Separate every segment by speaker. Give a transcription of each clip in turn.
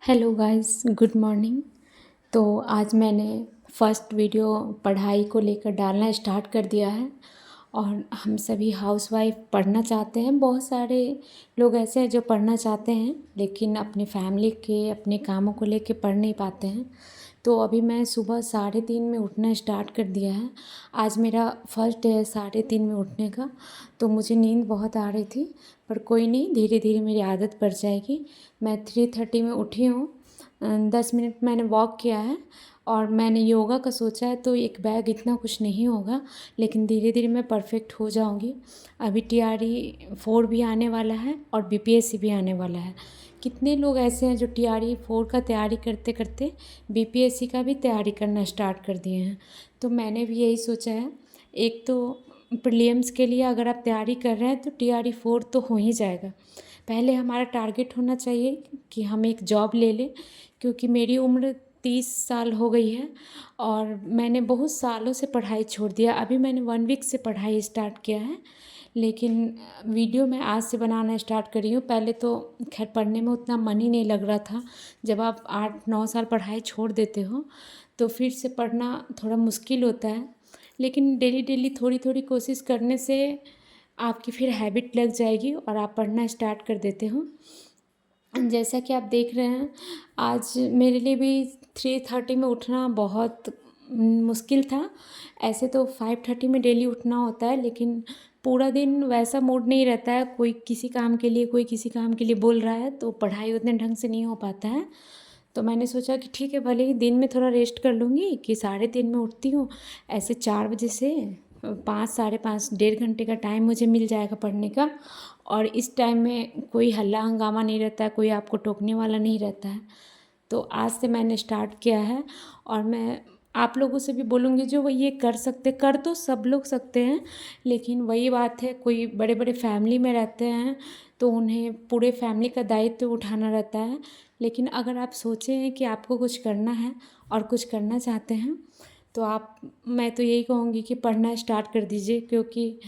Speaker 1: Hello guys, good morning. तो आज मैंने फर्स्ट वीडियो पढ़ाई को लेकर डालना स्टार्ट कर दिया है। और हम सभी हाउसवाइफ पढ़ना चाहते हैं। बहुत सारे लोग ऐसे हैं जो पढ़ना चाहते हैं लेकिन अपनी फैमिली के अपने कामों को लेकर पढ़ नहीं पाते हैं। तो अभी मैं सुबह 3:30 में उठना स्टार्ट कर दिया है। आज मेरा फर्स्ट डे है 3:30 में उठने का। तो मुझे नींद बहुत आ रही थी, पर कोई नहीं, धीरे धीरे मेरी आदत पड़ जाएगी। मैं 3:30 में उठी हूँ। 10 मिनट मैंने वॉक किया है और मैंने योगा का सोचा है। तो एक बैग इतना कुछ नहीं होगा, लेकिन धीरे धीरे मैं परफेक्ट हो जाऊंगी। अभी TRE 4 भी आने वाला है और BPSC भी आने वाला है। कितने लोग ऐसे हैं जो TRE 4 का तैयारी करते करते BPSC का भी तैयारी करना स्टार्ट कर दिए हैं। तो मैंने भी यही सोचा है। एक तो प्रीलिम्स के लिए अगर आप तैयारी कर रहे हैं तो TRE 4 तो हो ही जाएगा। पहले हमारा टारगेट होना चाहिए कि हम एक जॉब ले लें, क्योंकि मेरी उम्र 30 साल हो गई है और मैंने बहुत सालों से पढ़ाई छोड़ दिया। अभी मैंने 1 वीक से पढ़ाई स्टार्ट किया है, लेकिन वीडियो मैं आज से बनाना स्टार्ट करी हूँ। पहले तो खैर पढ़ने में उतना मन ही नहीं लग रहा था। जब आप 8-9 साल पढ़ाई छोड़ देते हो तो फिर से पढ़ना थोड़ा मुश्किल होता है। लेकिन डेली डेली थोड़ी थोड़ी कोशिश करने से आपकी फिर हैबिट लग जाएगी और आप पढ़ना स्टार्ट कर देते हो। जैसा कि आप देख रहे हैं, आज मेरे लिए भी 3:30 में उठना बहुत मुश्किल था। ऐसे तो 5:30 में डेली उठना होता है, लेकिन पूरा दिन वैसा मूड नहीं रहता है। कोई किसी काम के लिए, कोई किसी काम के लिए बोल रहा है तो पढ़ाई उतने ढंग से नहीं हो पाता है। तो मैंने सोचा कि ठीक है, भले ही दिन में थोड़ा रेस्ट कर लूँगी कि 3:30 में उठती हूँ। ऐसे 4 बजे से 5, 5:30, 1.5 घंटे का टाइम मुझे मिल जाएगा पढ़ने का। और इस टाइम में कोई हल्ला हंगामा नहीं रहता है, कोई आपको टोकने वाला नहीं रहता है। तो आज से मैंने स्टार्ट किया है और मैं आप लोगों से भी बोलूँगी जो वो ये कर तो सब लोग सकते हैं। लेकिन वही बात है, कोई बड़े बड़े फैमिली में रहते हैं तो उन्हें पूरे फैमिली का दायित्व उठाना रहता है। लेकिन अगर आप सोचे हैं कि आपको कुछ करना है और कुछ करना चाहते हैं तो मैं तो यही कहूँगी कि पढ़ना स्टार्ट कर दीजिए। क्योंकि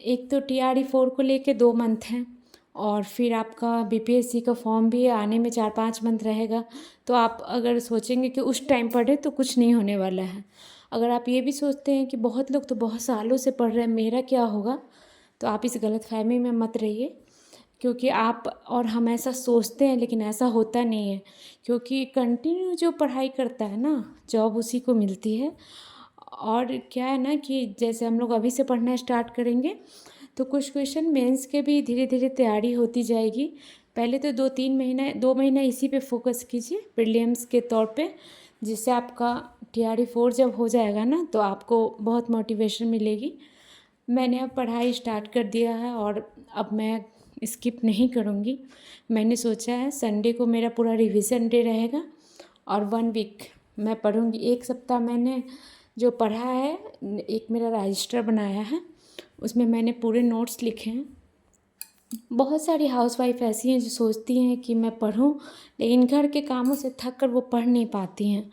Speaker 1: एक तो TRE 4 को लेके 2 मंथ हैं और फिर आपका BPSC का फॉर्म भी आने में 4-5 मंथ रहेगा। तो आप अगर सोचेंगे कि उस टाइम पढ़े तो कुछ नहीं होने वाला है। अगर आप ये भी सोचते हैं कि बहुत लोग तो बहुत सालों से पढ़ रहे हैं, मेरा क्या होगा, तो आप इस गलतफहमी में मत रहिए। क्योंकि आप और हम ऐसा सोचते हैं लेकिन ऐसा होता नहीं है। क्योंकि कंटिन्यू जो पढ़ाई करता है ना, जॉब उसी को मिलती है। और क्या है ना कि जैसे हम लोग अभी से पढ़ना स्टार्ट करेंगे तो कुछ क्वेश्चन मेंस के भी धीरे धीरे तैयारी होती जाएगी। पहले तो 2 महीना इसी पे फोकस कीजिए प्रीलिम्स के तौर पे, जिससे आपका TRE 4 जब हो जाएगा ना तो आपको बहुत मोटिवेशन मिलेगी। मैंने अब पढ़ाई स्टार्ट कर दिया है और अब मैं स्किप नहीं करूँगी। मैंने सोचा है संडे को मेरा पूरा रिवीजन डे रहेगा और 1 वीक मैं पढ़ूँगी। 1 सप्ताह मैंने जो पढ़ा है, एक मेरा रजिस्टर बनाया है, उसमें मैंने पूरे नोट्स लिखे हैं। बहुत सारी हाउसवाइफ ऐसी हैं जो सोचती हैं कि मैं पढूं, लेकिन घर के कामों से थक कर वो पढ़ नहीं पाती हैं।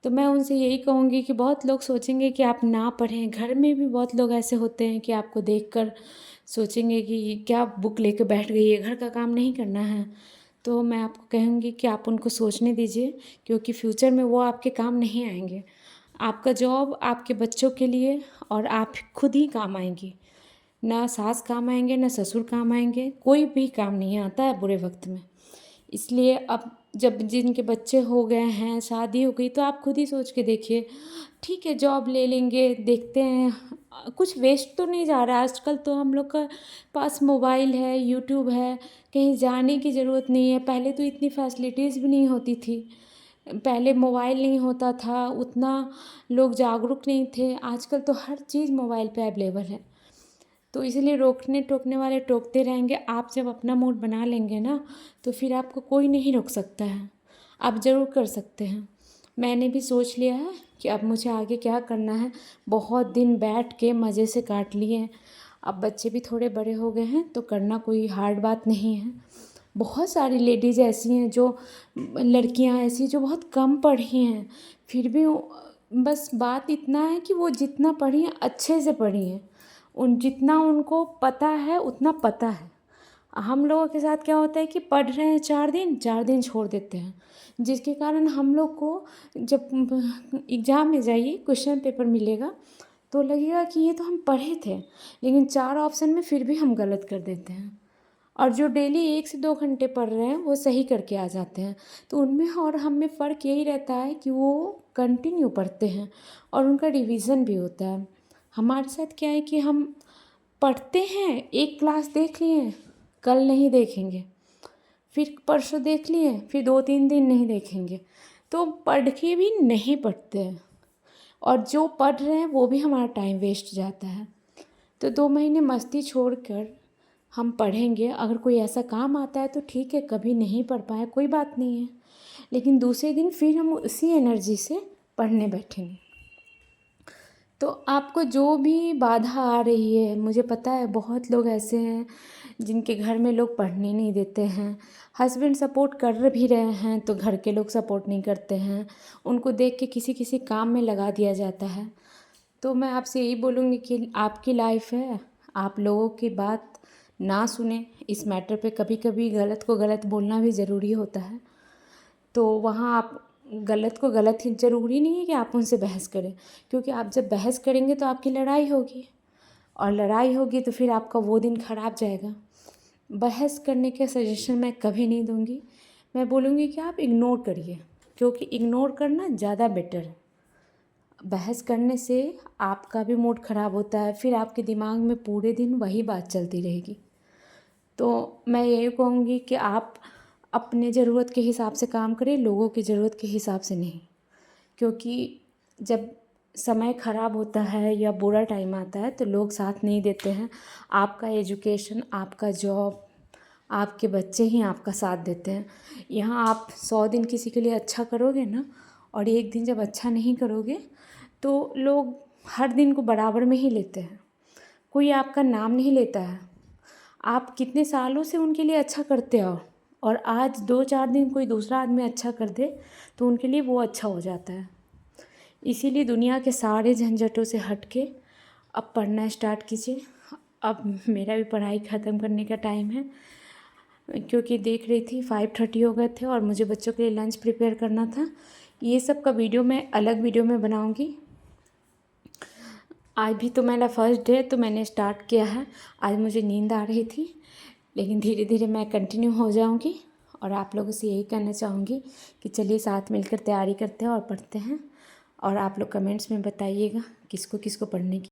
Speaker 1: तो मैं उनसे यही कहूँगी कि बहुत लोग सोचेंगे कि आप ना पढ़ें। घर में भी बहुत लोग ऐसे होते हैं कि आपको देखकर सोचेंगे कि क्या बुक लेकर बैठ गई है, घर का काम नहीं करना है। तो मैं आपको कहूँगी कि आप उनको सोचने दीजिए, क्योंकि फ्यूचर में वो आपके काम नहीं आएंगे। आपका जॉब आपके बच्चों के लिए और आप खुद ही काम आएंगी। ना सास काम आएंगे, ना ससुर काम आएंगे, कोई भी काम नहीं आता है बुरे वक्त में। इसलिए अब जब जिनके बच्चे हो गए हैं, शादी हो गई, तो आप खुद ही सोच के देखिए। ठीक है, जॉब ले लेंगे, देखते हैं कुछ वेस्ट तो नहीं जा रहा है। आजकल तो हम लोग का पास मोबाइल है, यूट्यूब है, कहीं जाने की ज़रूरत नहीं है। पहले तो इतनी फैसिलिटीज़ भी नहीं होती थी। पहले मोबाइल नहीं होता था, उतना लोग जागरूक नहीं थे। आजकल तो हर चीज़ मोबाइल पे अवेलेबल है। तो इसलिए रोकने टोकने वाले टोकते रहेंगे। आप जब अपना मूड बना लेंगे ना तो फिर आपको कोई नहीं रोक सकता है। आप ज़रूर कर सकते हैं। मैंने भी सोच लिया है कि अब मुझे आगे क्या करना है। बहुत दिन बैठ के मज़े से काट लिए हैं। अब बच्चे भी थोड़े बड़े हो गए हैं तो करना कोई हार्ड बात नहीं है। बहुत सारी लेडीज़ ऐसी हैं जो, लड़कियां ऐसी जो बहुत कम पढ़ी हैं, फिर भी बस बात इतना है कि वो जितना पढ़ी हैं अच्छे से पढ़ी हैं। जितना उनको पता है उतना पता है। हम लोगों के साथ क्या होता है कि पढ़ रहे हैं 4 दिन छोड़ देते हैं, जिसके कारण हम लोग को जब एग्ज़ाम में जाइए क्वेश्चन पेपर मिलेगा तो लगेगा कि ये तो हम पढ़े थे, लेकिन 4 ऑप्शन में फिर भी हम गलत कर देते हैं। और जो डेली 1 से 2 घंटे पढ़ रहे हैं वो सही करके आ जाते हैं। तो उनमें और हम में फ़र्क यही रहता है कि वो कंटिन्यू पढ़ते हैं और उनका रिवीज़न भी होता है। हमारे साथ क्या है कि हम पढ़ते हैं, एक क्लास देख लिए, कल नहीं देखेंगे, फिर परसों देख लिए, फिर 2-3 दिन नहीं देखेंगे, तो पढ़ के भी नहीं पढ़ते हैं और जो पढ़ रहे हैं वो भी हमारा टाइम वेस्ट जाता है। तो 2 महीने मस्ती छोड़कर हम पढ़ेंगे। अगर कोई ऐसा काम आता है तो ठीक है, कभी नहीं पढ़ पाए कोई बात नहीं है, लेकिन दूसरे दिन फिर हम उसी एनर्जी से पढ़ने बैठेंगे। तो आपको जो भी बाधा आ रही है, मुझे पता है बहुत लोग ऐसे हैं जिनके घर में लोग पढ़ने नहीं देते हैं, हस्बैंड सपोर्ट कर भी रहे हैं तो घर के लोग सपोर्ट नहीं करते हैं, उनको देख के किसी किसी काम में लगा दिया जाता है। तो मैं आपसे यही बोलूँगी कि आपकी लाइफ है, आप लोगों की बात ना सुने। इस मैटर पे कभी कभी गलत को गलत बोलना भी ज़रूरी होता है। तो वहाँ आप गलत को गलत ही, ज़रूरी नहीं है कि आप उनसे बहस करें, क्योंकि आप जब बहस करेंगे तो आपकी लड़ाई होगी और लड़ाई होगी तो फिर आपका वो दिन खराब जाएगा। बहस करने के सजेशन मैं कभी नहीं दूँगी। मैं बोलूँगी कि आप इग्नोर करिए, क्योंकि इग्नोर करना ज़्यादा बेटर है। बहस करने से आपका भी मूड ख़राब होता है, फिर आपके दिमाग में पूरे दिन वही बात चलती रहेगी। तो मैं यही कहूँगी कि आप अपने ज़रूरत के हिसाब से काम करें, लोगों की ज़रूरत के हिसाब से नहीं। क्योंकि जब समय ख़राब होता है या बुरा टाइम आता है तो लोग साथ नहीं देते हैं। आपका एजुकेशन, आपका जॉब, आपके बच्चे ही आपका साथ देते हैं। यहाँ आप 100 दिन किसी के लिए अच्छा करोगे ना, और एक दिन जब अच्छा नहीं करोगे तो लोग हर दिन को बराबर में ही लेते हैं, कोई आपका नाम नहीं लेता है। आप कितने सालों से उनके लिए अच्छा करते हो और आज 2-4 दिन कोई दूसरा आदमी अच्छा कर दे तो उनके लिए वो अच्छा हो जाता है। इसीलिए दुनिया के सारे झंझटों से हट के अब पढ़ना स्टार्ट कीजिए। अब मेरा भी पढ़ाई ख़त्म करने का टाइम है, क्योंकि देख रही थी 5:30 हो गए थे और मुझे बच्चों के लिए लंच प्रिपेयर करना था। ये सब का वीडियो मैं अलग वीडियो में बनाऊंगी। आज भी तो मेरा फर्स्ट डे तो मैंने स्टार्ट किया है। आज मुझे नींद आ रही थी, लेकिन धीरे धीरे मैं कंटिन्यू हो जाऊंगी और आप लोगों से यही कहना चाहूँगी कि चलिए साथ मिलकर तैयारी करते हैं और पढ़ते हैं। और आप लोग कमेंट्स में बताइएगा किसको किसको पढ़ने की